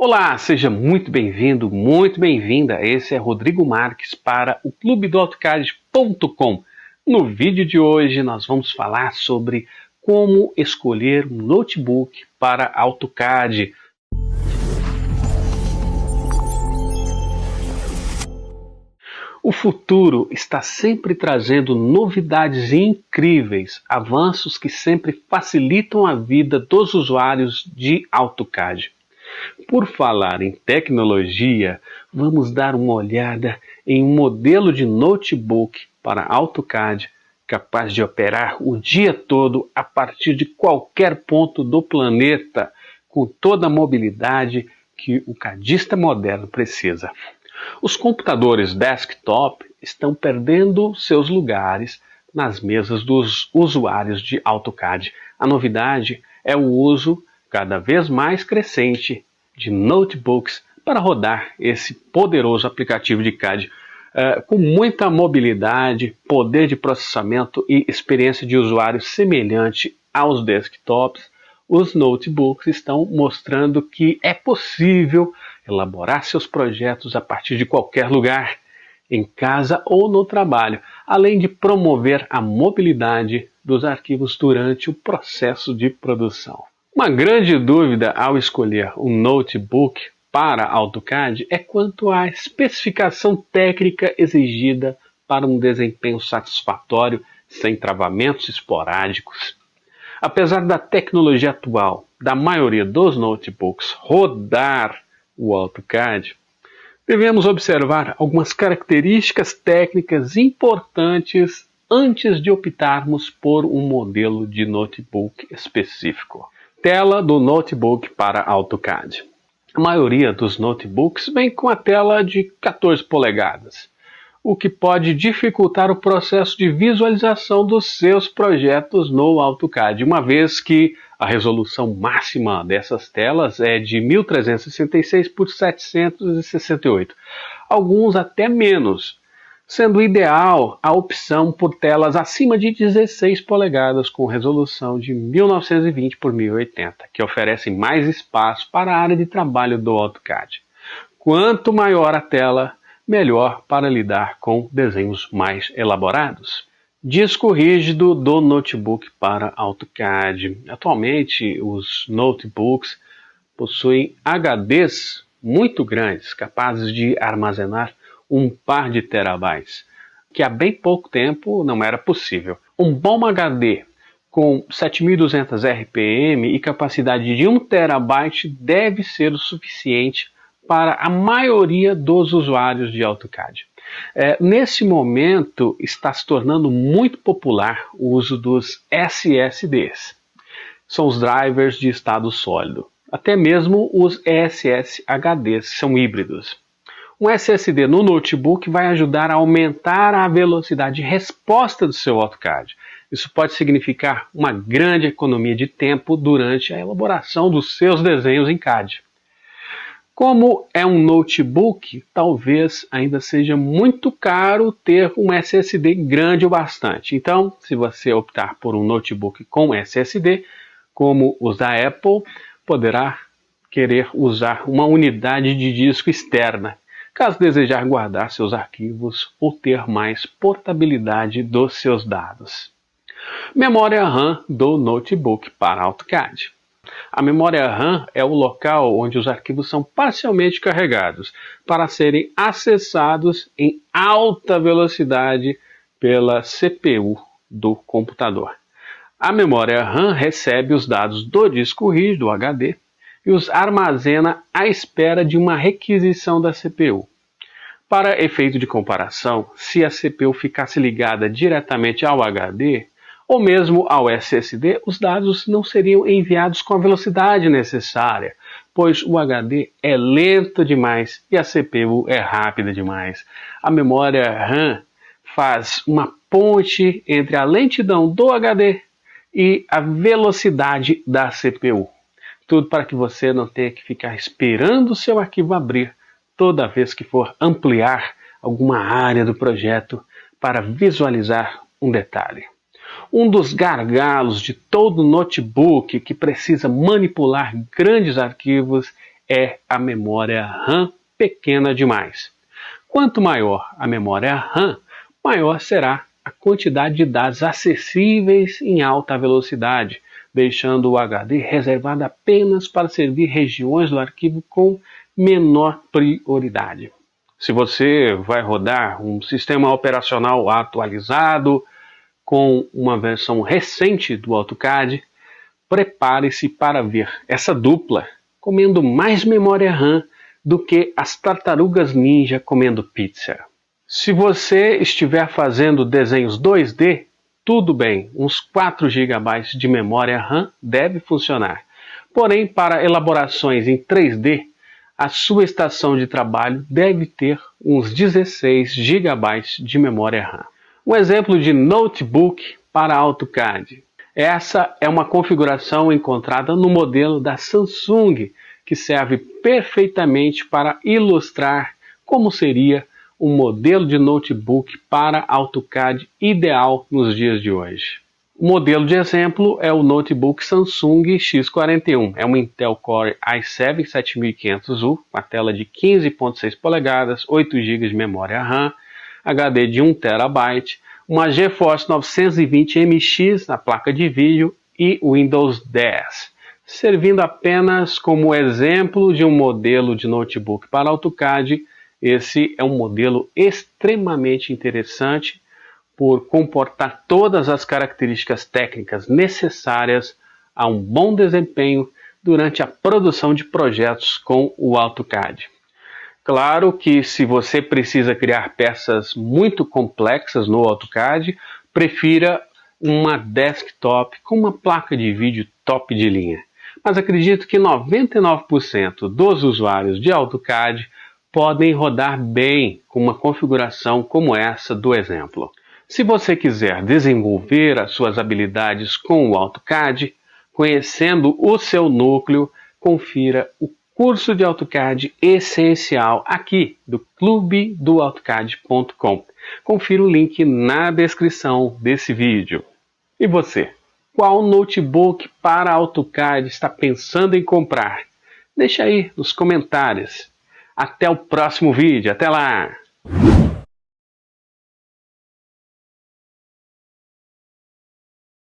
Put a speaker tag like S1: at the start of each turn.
S1: Olá, seja muito bem-vindo, muito bem-vinda. Esse é Rodrigo Marques para o clubedoAutoCAD.com. No vídeo de hoje nós vamos falar sobre como escolher um notebook para AutoCAD. O futuro está sempre trazendo novidades incríveis, avanços que sempre facilitam a vida dos usuários de AutoCAD. Por falar em tecnologia, vamos dar uma olhada em um modelo de notebook para AutoCAD capaz de operar o dia todo a partir de qualquer ponto do planeta, com toda a mobilidade que o cadista moderno precisa. Os computadores desktop estão perdendo seus lugares nas mesas dos usuários de AutoCAD. A novidade é o uso cada vez mais crescente de notebooks para rodar esse poderoso aplicativo de CAD. Com muita mobilidade, poder de processamento e experiência de usuário semelhante aos desktops, os notebooks estão mostrando que é possível elaborar seus projetos a partir de qualquer lugar, em casa ou no trabalho, além de promover a mobilidade dos arquivos durante o processo de produção. Uma grande dúvida ao escolher um notebook para AutoCAD é quanto à especificação técnica exigida para um desempenho satisfatório sem travamentos esporádicos. Apesar da tecnologia atual da maioria dos notebooks rodar o AutoCAD, devemos observar algumas características técnicas importantes antes de optarmos por um modelo de notebook específico. Tela do notebook para AutoCAD. A maioria dos notebooks vem com a tela de 14 polegadas, o que pode dificultar o processo de visualização dos seus projetos no AutoCAD, uma vez que a resolução máxima dessas telas é de 1366 por 768, alguns até menos, sendo ideal a opção por telas acima de 16 polegadas com resolução de 1920 por 1080, que oferecem mais espaço para a área de trabalho do AutoCAD. Quanto maior a tela, melhor para lidar com desenhos mais elaborados. Disco rígido do notebook para AutoCAD. Atualmente, os notebooks possuem HDs muito grandes, capazes de armazenar um par de terabytes, que há bem pouco tempo não era possível. Um bom HD com 7200 RPM e capacidade de 1 terabyte deve ser o suficiente para a maioria dos usuários de AutoCAD. Nesse momento está se tornando muito popular o uso dos SSDs. São os drivers de estado sólido. Até mesmo os SSHDs são híbridos. Um SSD no notebook vai ajudar a aumentar a velocidade de resposta do seu AutoCAD. Isso pode significar uma grande economia de tempo durante a elaboração dos seus desenhos em CAD. Como é um notebook, talvez ainda seja muito caro ter um SSD grande o bastante. Então, se você optar por um notebook com SSD, como os da Apple, poderá querer usar uma unidade de disco externa, caso desejar guardar seus arquivos ou ter mais portabilidade dos seus dados. Memória RAM do notebook para AutoCAD. A memória RAM é o local onde os arquivos são parcialmente carregados para serem acessados em alta velocidade pela CPU do computador. A memória RAM recebe os dados do disco rígido, do HD, e os armazena à espera de uma requisição da CPU. Para efeito de comparação, se a CPU ficasse ligada diretamente ao HD, ou mesmo ao SSD, os dados não seriam enviados com a velocidade necessária, pois o HD é lento demais e a CPU é rápida demais. A memória RAM faz uma ponte entre a lentidão do HD e a velocidade da CPU. Tudo para que você não tenha que ficar esperando o seu arquivo abrir toda vez que for ampliar alguma área do projeto para visualizar um detalhe. Um dos gargalos de todo notebook que precisa manipular grandes arquivos é a memória RAM pequena demais. Quanto maior a memória RAM, maior será a quantidade de dados acessíveis em alta velocidade, deixando o HD reservado apenas para servir regiões do arquivo com menor prioridade. Se você vai rodar um sistema operacional atualizado com uma versão recente do AutoCAD, prepare-se para ver essa dupla comendo mais memória RAM do que as tartarugas ninja comendo pizza. Se você estiver fazendo desenhos 2D, tudo bem, uns 4 GB de memória RAM deve funcionar. Porém, para elaborações em 3D, a sua estação de trabalho deve ter uns 16 GB de memória RAM. Um exemplo de notebook para AutoCAD. Essa é uma configuração encontrada no modelo da Samsung, que serve perfeitamente para ilustrar como seria um modelo de notebook para AutoCAD ideal nos dias de hoje. O modelo de exemplo é o notebook Samsung X41. É um Intel Core i7 7500U, com a tela de 15.6 polegadas, 8 GB de memória RAM, HD de 1 TB, uma GeForce 920 MX na placa de vídeo e Windows 10. Servindo apenas como exemplo de um modelo de notebook para AutoCAD, esse é um modelo extremamente interessante por comportar todas as características técnicas necessárias a um bom desempenho durante a produção de projetos com o AutoCAD. Claro que se você precisa criar peças muito complexas no AutoCAD, prefira uma desktop com uma placa de vídeo top de linha. Mas acredito que 99% dos usuários de AutoCAD podem rodar bem com uma configuração como essa do exemplo. Se você quiser desenvolver as suas habilidades com o AutoCAD, conhecendo o seu núcleo, confira o curso de AutoCAD essencial aqui do clubedoautocad.com. Confira o link na descrição desse vídeo. E você? Qual notebook para AutoCAD está pensando em comprar? Deixa aí nos comentários. Até o próximo vídeo. Até lá!